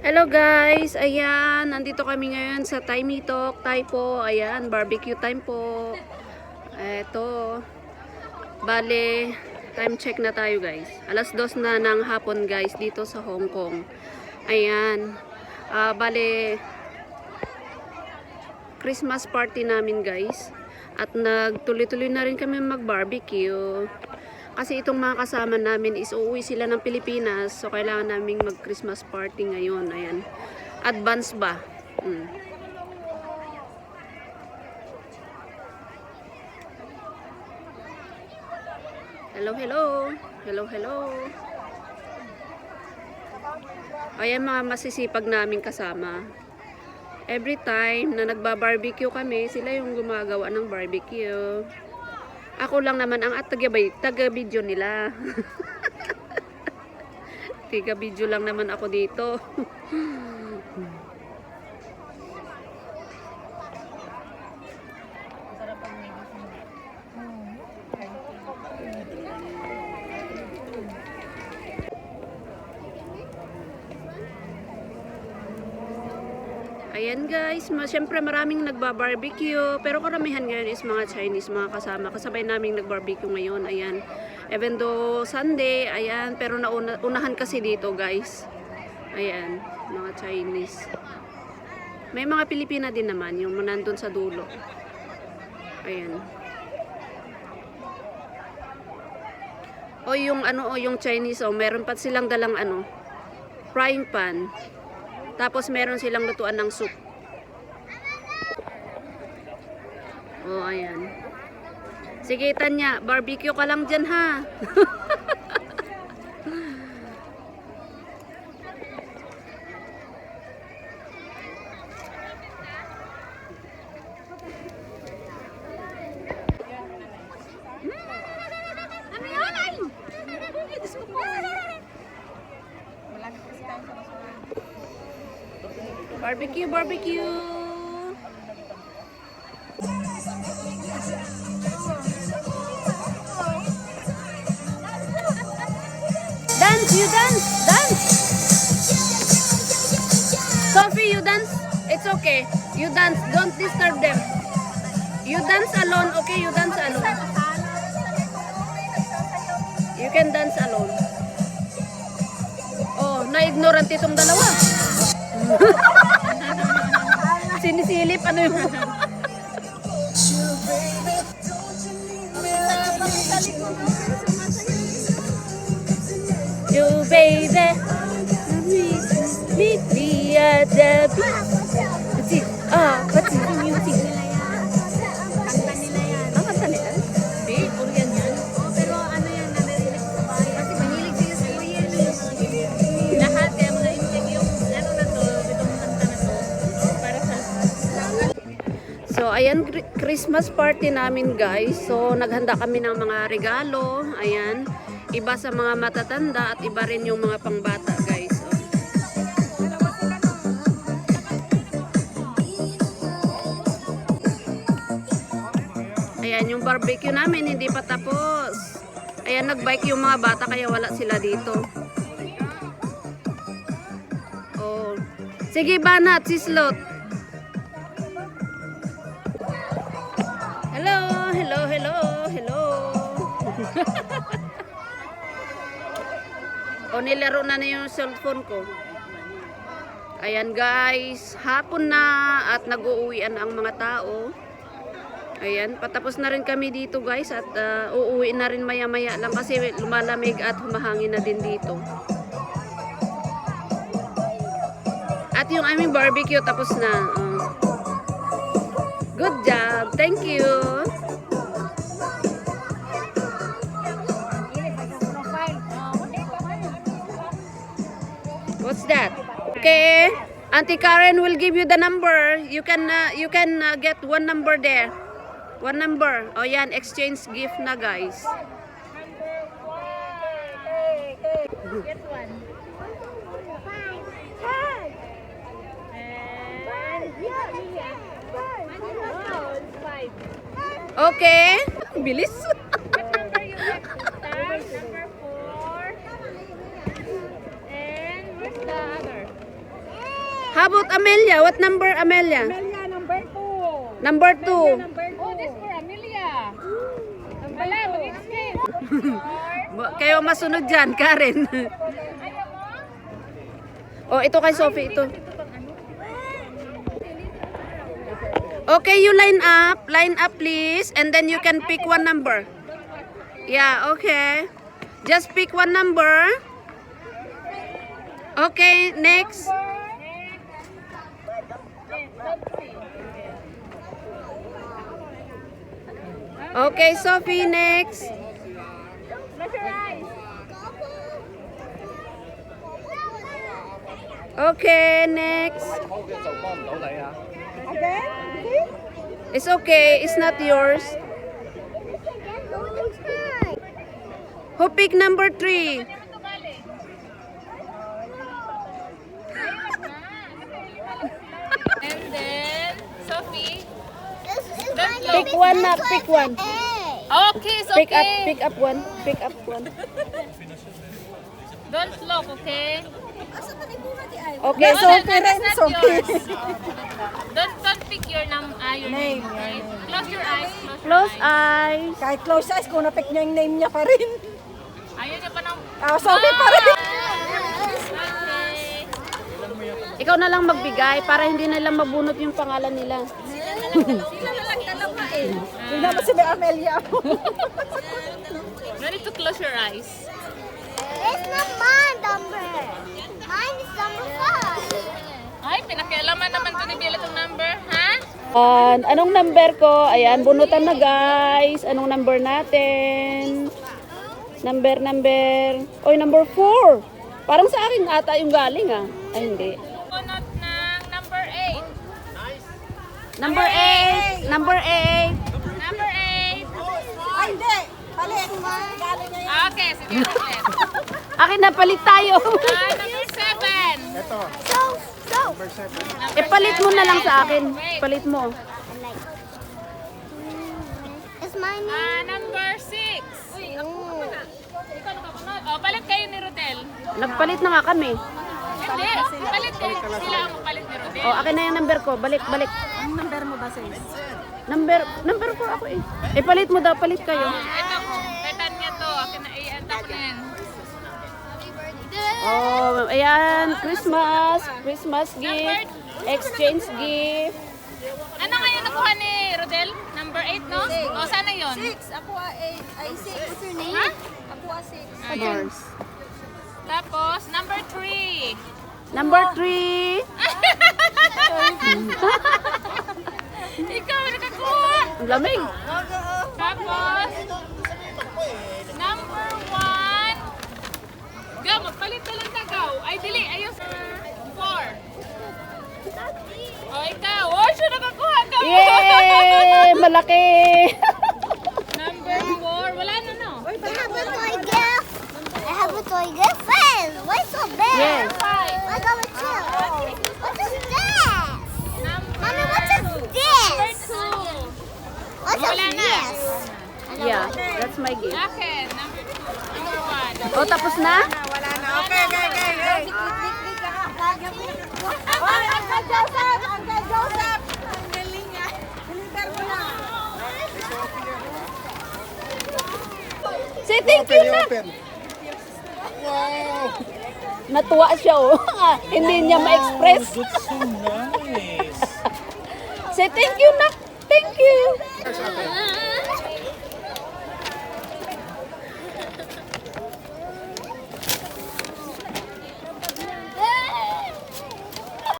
Hello guys, ayan, nandito kami ngayon sa Thai Mitok, Thai po, ayan, barbecue time po. Eto, bale, time check na tayo guys. Alas 2 na ng hapon guys, dito sa Hong Kong. Ayan, bale, Christmas party namin guys. At nagtuloy-tuloy na rin kami mag-barbecue. Kasi itong mga kasama namin is uuwi sila ng Pilipinas. So, kailangan naming mag-Christmas party ngayon. Ayan. Advance ba? Hello, hello. Hello, hello. Ayan mga masisipag naming kasama. Every time na nagba-barbecue kami, sila yung gumagawa ng barbecue. Ako lang naman ang taga-video nila. Taga-video lang naman ako dito. Ayan guys, syempre maraming nagba-barbecue, pero karamihan ngayon is mga Chinese, mga kasama. Kasabay naming nag-barbecue ngayon, ayan. Even though Sunday, ayan, pero unahan kasi dito guys. Ayan, mga Chinese. May mga Pilipina din naman, yung nandun sa dulo. Ayan. O yung yung Chinese, meron pa silang dalang frying pan. Tapos meron silang lutuan ng soup. Oh, ayan. Sige, Tanya, barbecue ka lang dyan, ha? Barbecue, barbecue. Dance, you dance, dance. Sophie, you dance. It's okay. You dance. Don't disturb them. You dance alone, okay? You dance alone. You can dance alone. Oh, na-ignorant itong dalawa. Sinisilip, ano yung... You baby, meet me at the beach. What's the music? Kanta nila yan. Kanta nila? Hindi, puro yan yan. Pero ano yan, narinig sa bahay. Kasi mahilig sila sa kuya. Lahat, kaya mga interview, na to, itong kanta na to, para sa... So, ayan, Christmas party namin guys. So, naghanda kami ng mga regalo. Ayan. Iba sa mga matatanda at iba rin yung mga pangbata guys. Ayan yung barbecue namin hindi pa tapos. Ayan nagbike yung mga bata kaya wala sila dito. Oh. Sige Banat, sislot. Hello, hello, hello, hello. O nilaro na yung cellphone ko. Ayan guys, hapon na at nag-uuwian ang mga tao. Ayan, patapos na rin kami dito guys at uuwi na rin maya-maya lang kasi lumalamig at humahangin na din dito. At yung aming barbecue tapos na. Good job, thank you. What's that? Okay, Auntie Karen will give you the number. You can get one number there. One number. Oh yan, exchange gift na guys. Get one. Five. Okay. Bilis. What number you get? Number 4. And where's the other? How about Amelia? What number, Amelia? Amelia, number 2. Number 2. Number 2. Oh, this for Amelia. Wala, mag-exchange. Kayo masunod dyan, Karen. Oh, ito kay Sophie, ito. Okay, you line up. Line up, please. And then you can pick one number. Yeah, okay. Just pick one number. Okay, next. Okay, Sophie, next. Okay, next. It's okay, it's not yours. Who pick number 3? And then, Sophie. Pick one na, pick one. Okay, it's okay. Pick up one. Pick up one. Don't look, okay? Okay, No, so that- that's not yours. Don't pick your name. Close your eyes. close eyes. Kahit close eyes, kung na-pick niya yung name niya pa rin. Ayaw niya pa ng... Sophie pa rin. Okay. Ikaw na lang magbigay para hindi na lang mabunot yung pangalan nila. Hindi naman si Amelia. No need to close your eyes. It's not my number. Mine is number 5. Ay, pinakialaman naman to ni Bella itong number, ha? Anong number ko? Ayan, bunutan na guys. Anong number natin? Number. Oy, number 4. Parang sa akin ata yung galing ah. Ay, hindi. Bunot ng number 8. Number 8. Number 8. Number 8. Ay, hindi. Palit. Galing niya yan. Okay, sige ulit. Akin na, palit tayo. Number 7. Palit mo na lang sa akin. Palit mo. It's mine. Number 6. Uy, ako na. Ikaw nakakunod. Oh, palit kayo ni Rodel. Nagpalit na nga kami. Hindi, palit kayo. Sila ang magpalit ni Rodel. O, akin na yung number ko. Balik. Ang number mo ba, sis? Number ko ako eh. Palit mo daw, palit kayo. Ito ko. Petan niya to. Akin na i-anta ko na yan. Oh, ayan, Christmas gift, exchange gift. Ano ngayon nakuha ni Rodel? Number 8, no? O, sana yun? 6. Ako 8. Ay, 6. What's your name? Ha? Ako 6. Ayan. Tapos, number 3. Number 3. Ikaw ang nakakuha. Ang lamig. Tapos, number 1. Ga, magpalit na lang tagaw. Ay, dili. Ayos. 4. O, ikaw. Oh, siya nakakuha ka. Yay! Malaki! Number 4. Wala na, no? I have a toy gift. I have a toy gift. Why so big? Yes. 5. I got a chill. What is this? Mommy, what is Number this? 2. What Wala is na. this? Yeah, that's my gift. Akin. Number 2. Number 1. O, tapos na? Wala na. Okay. Oy, Uncle Joseph! Uncle Joseph! Ang galing ah. Deliver mo na. Say thank you na. Natuwa siya oh. Hindi niya ma-express. That's so nice. Say thank you na. Thank you.